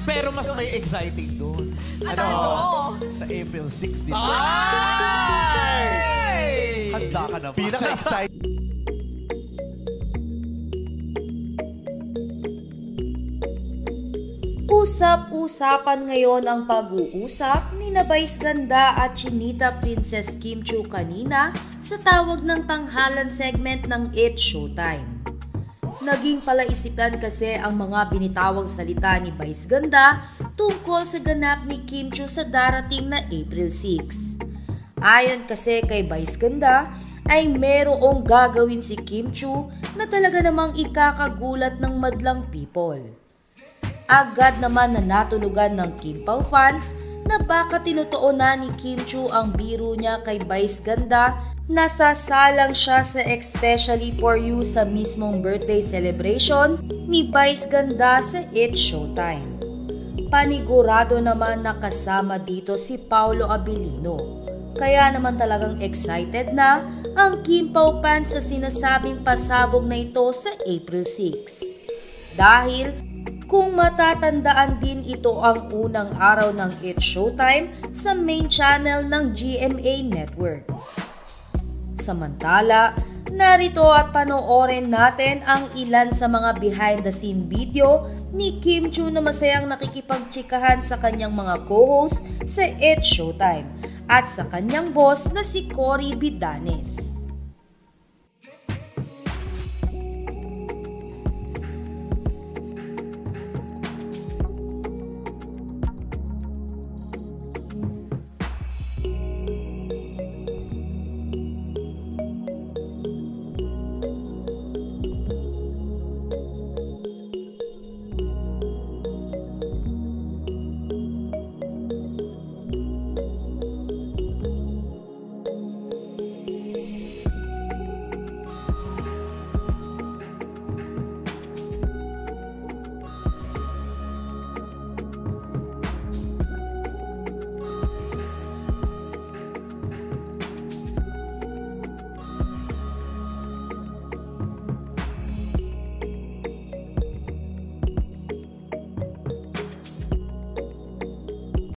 Pero mas may exciting doon. Ano? Sa April 6, di ba? Ay! Handa ka na ba? Pinaka-excited. Usap-usapan ngayon ang pag-uusap ni Vice Ganda at Chinita Princess Kim Chiu kanina sa tawag ng tanghalan segment ng It's Showtime. Naging palaisipan kasi ang mga binitawang salita ni Vice Ganda tungkol sa ganap ni Kim Chiu sa darating na April 6. Ayon kasi kay Vice Ganda, ay merong gagawin si Kim Chiu na talaga namang ikakagulat ng madlang people. Agad naman na natulogan ng Kim Pao fans na baka tinutuon na ni Kim Chiu ang biro niya kay Vice Ganda na sasalang siya sa Especially For You sa mismong birthday celebration ni Vice Ganda sa It's Showtime. Panigurado naman na kasama dito si Paolo Abilino. Kaya naman talagang excited na ang Kim Pao fans sa sinasabing pasabog na ito sa April 6. Dahil kung matatandaan din ito ang unang araw ng It's Showtime sa main channel ng GMA Network. Samantala, narito at panoorin natin ang ilan sa mga behind the scene video ni Kim Chiu na masayang nakikipagtsikahan sa kanyang mga co-host sa It's Showtime at sa kanyang boss na si Cory Bidanes.